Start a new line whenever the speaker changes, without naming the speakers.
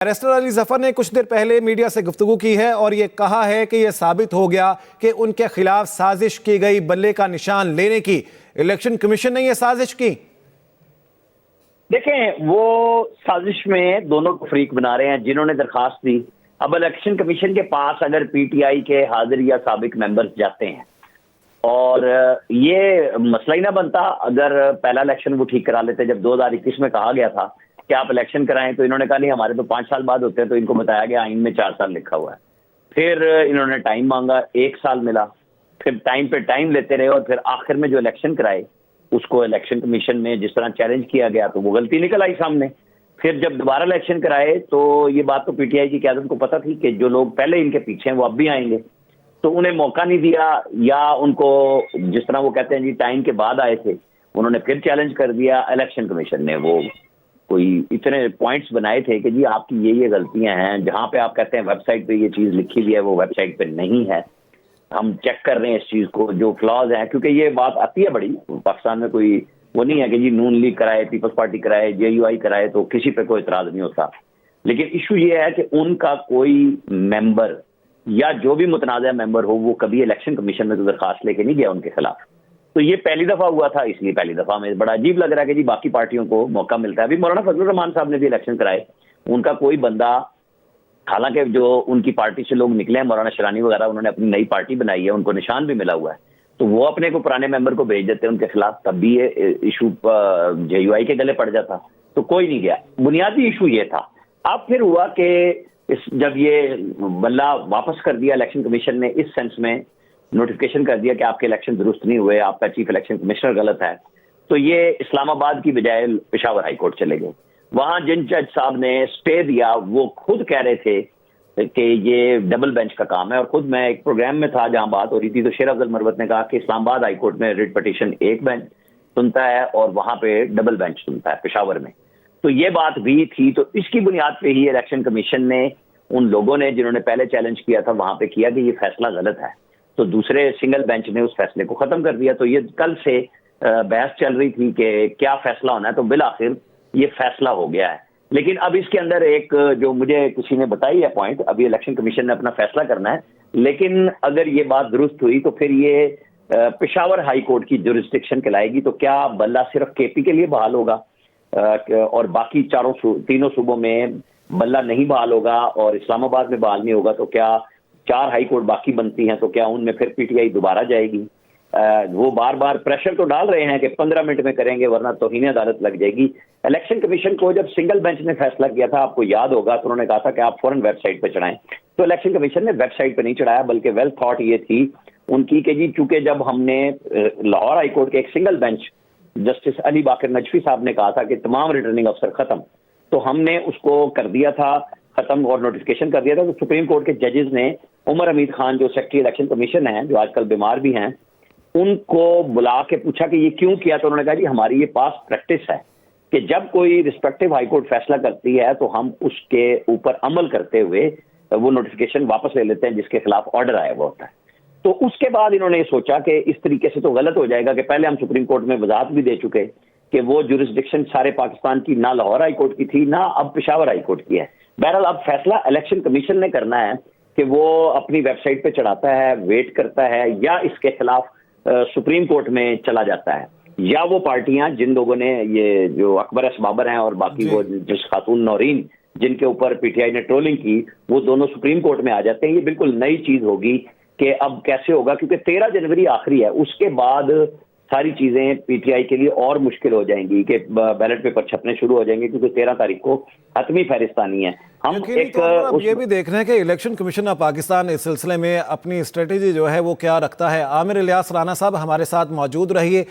Barrister Ali Zafar ने कुछ देर पहले मीडिया से गुफ्तगू की है और ये कहा है कि यह साबित हो गया कि उनके खिलाफ साजिश की गई, बल्ले का निशान लेने की। इलेक्शन कमीशन ने यह साजिश की।
देखें, वो साजिश में दोनों को फरीक बना रहे हैं जिन्होंने दरखास्त दी। अब इलेक्शन कमीशन के पास अगर पीटीआई के हाजिर या साबिक मेंबर्स जाते हैं और ये मसला ही ना बनता अगर पहला इलेक्शन वो ठीक करा लेते। जब 2021 में कहा गया था कि आप इलेक्शन कराएं तो इन्होंने कहा नहीं, हमारे तो 5 साल बाद होते हैं। तो इनको बताया गया आइन में 4 साल लिखा हुआ है। फिर इन्होंने टाइम मांगा, 1 साल मिला, फिर टाइम पे टाइम लेते रहे और फिर आखिर में जो इलेक्शन कराए उसको इलेक्शन कमीशन में जिस तरह चैलेंज किया गया तो वो गलती निकल आई सामने। फिर जब दोबारा इलेक्शन कराए तो ये बात तो पीटीआई की क़यादत को पता थी कि जो लोग पहले इनके पीछे हैं वो अब भी आएंगे, तो उन्हें मौका नहीं दिया या उनको जिस तरह वो कहते हैं जी टाइम के बाद आए थे, उन्होंने फिर चैलेंज कर दिया। इलेक्शन कमीशन ने वो कोई इतने पॉइंट्स बनाए थे कि जी आपकी ये गलतियां हैं, जहां पे आप कहते हैं वेबसाइट पे ये चीज़ लिखी हुई है वो वेबसाइट पे नहीं है, हम चेक कर रहे हैं इस चीज़ को, जो फ्लॉज हैं। क्योंकि ये बात आती है बड़ी, पाकिस्तान में कोई वो नहीं है कि जी नून लीग कराए, पीपल्स पार्टी कराए, जेयूआई कराए तो किसी पे कोई इतराज़ नहीं होता। लेकिन इशू ये है कि उनका कोई मेंबर या जो भी मुतनाज़ा मेंबर हो वो कभी इलेक्शन कमीशन में तो दरखास्त लेके नहीं गया उनके खिलाफ। तो ये पहली दफ़ा हुआ था, इसलिए पहली दफ़ा में बड़ा अजीब लग रहा है कि जी बाकी पार्टियों को मौका मिलता है। अभी मौलाना फजलुर रहमान साहब ने भी इलेक्शन कराए, उनका कोई बंदा, हालांकि जो उनकी पार्टी से लोग निकले हैं, मौलाना शरानी वगैरह, उन्होंने अपनी नई पार्टी बनाई है, उनको निशान भी मिला हुआ है, तो वो अपने को पुराने मेंबर को भेज देते हैं उनके खिलाफ, तब भी ये इशू जेयूआई के गले पड़ जाता, तो कोई नहीं गया। बुनियादी इशू ये था। अब फिर हुआ कि जब ये बल्ला वापस कर दिया इलेक्शन कमीशन ने, इस सेंस में नोटिफिकेशन कर दिया कि आपके इलेक्शन दुरुस्त नहीं हुए, आपका चीफ इलेक्शन कमिश्नर गलत है, तो ये इस्लामाबाद की बजाय पेशावर हाई कोर्ट चले गए। वहां जिन जज साहब ने स्टे दिया वो खुद कह रहे थे कि ये डबल बेंच का काम है। और खुद मैं एक प्रोग्राम में था जहां बात हो रही थी तो शेर अफजल मरवत ने कहा कि इस्लामाबाद हाई कोर्ट में रिट पिटीशन एक बेंच सुनता है और वहां पे डबल बेंच सुनता है पेशावर में। तो ये बात भी थी। तो इसकी बुनियाद पे ही इलेक्शन कमीशन ने उन लोगों ने जिन्होंने पहले चैलेंज किया था वहां पे किया कि ये फैसला गलत है, तो दूसरे सिंगल बेंच ने उस फैसले को खत्म कर दिया। तो ये कल से बहस चल रही थी कि क्या फैसला होना है, तो बिल आखिर ये फैसला हो गया है। लेकिन अब इसके अंदर एक जो मुझे किसी ने बताई है पॉइंट, अभी इलेक्शन कमीशन ने अपना फैसला करना है, लेकिन अगर ये बात दुरुस्त हुई तो फिर ये पेशावर हाई कोर्ट की जुरिस्डिक्शन कहलाएगी। तो क्या बल्ला सिर्फ केपी के लिए बहाल होगा और बाकी तीनों सूबों में बल्ला नहीं बहाल होगा और इस्लामाबाद में बहाल नहीं होगा, तो क्या 4 हाई कोर्ट बाकी बनती हैं तो क्या उनमें फिर पीटीआई दोबारा जाएगी? वो बार बार प्रेशर तो डाल रहे हैं कि 15 मिनट में करेंगे वरना तौहीन अदालत लग जाएगी। इलेक्शन कमीशन को जब सिंगल बेंच ने फैसला किया था, आपको याद होगा, तो उन्होंने कहा था कि आप फौरन वेबसाइट पे चढ़ाएं। तो इलेक्शन कमीशन ने वेबसाइट पे नहीं चढ़ाया, बल्कि वेल थॉट ये थी उनकी कि जी चूंकि जब हमने लाहौर हाई कोर्ट के एक सिंगल बेंच जस्टिस अली बाकर नजफी साहब ने कहा था कि तमाम रिटर्निंग अफसर खत्म, तो हमने उसको कर दिया था खत्म और नोटिफिकेशन कर दिया था। तो सुप्रीम कोर्ट के जजेस ने उमर हमीद खान जो सेक्रेटरी इलेक्शन कमीशन है, जो आजकल बीमार भी हैं, उनको बुला के पूछा कि ये क्यों किया। तो उन्होंने कहा जी हमारी ये पास प्रैक्टिस है कि जब कोई रिस्पेक्टिव हाई कोर्ट फैसला करती है तो हम उसके ऊपर अमल करते हुए वो नोटिफिकेशन वापस ले लेते हैं जिसके खिलाफ ऑर्डर आया हुआ होता है। तो उसके बाद इन्होंने ये सोचा कि इस तरीके से तो गलत हो जाएगा कि पहले हम सुप्रीम कोर्ट में वजाहत भी दे चुके कि वो जुरिस्डिक्शन सारे पाकिस्तान की ना लाहौर हाई कोर्ट की थी ना अब पेशावर हाई कोर्ट की है। बहरहाल अब फैसला इलेक्शन कमीशन ने करना है कि वो अपनी वेबसाइट पे चढ़ाता है, वेट करता है, या इसके खिलाफ सुप्रीम कोर्ट में चला जाता है, या वो पार्टियां जिन लोगों ने ये जो अकबर एस बाबर हैं और बाकी वो जिस खातून नौरीन जिनके ऊपर पीटीआई ने ट्रोलिंग की, वो दोनों सुप्रीम कोर्ट में आ जाते हैं। ये बिल्कुल नई चीज होगी कि अब कैसे होगा, क्योंकि 13 जनवरी आखिरी है, उसके बाद सारी चीजें पीटीआई के लिए और मुश्किल हो जाएंगी कि बैलेट पेपर छपने शुरू हो जाएंगे, क्योंकि 13 तारीख को हतमी फहरिस्तानी है। हम एक
अब ये भी देख रहे हैं कि इलेक्शन कमीशन ऑफ पाकिस्तान इस सिलसिले में अपनी स्ट्रेटेजी जो है वो क्या रखता है। आमिर इलियास राना साहब हमारे साथ मौजूद रहिए।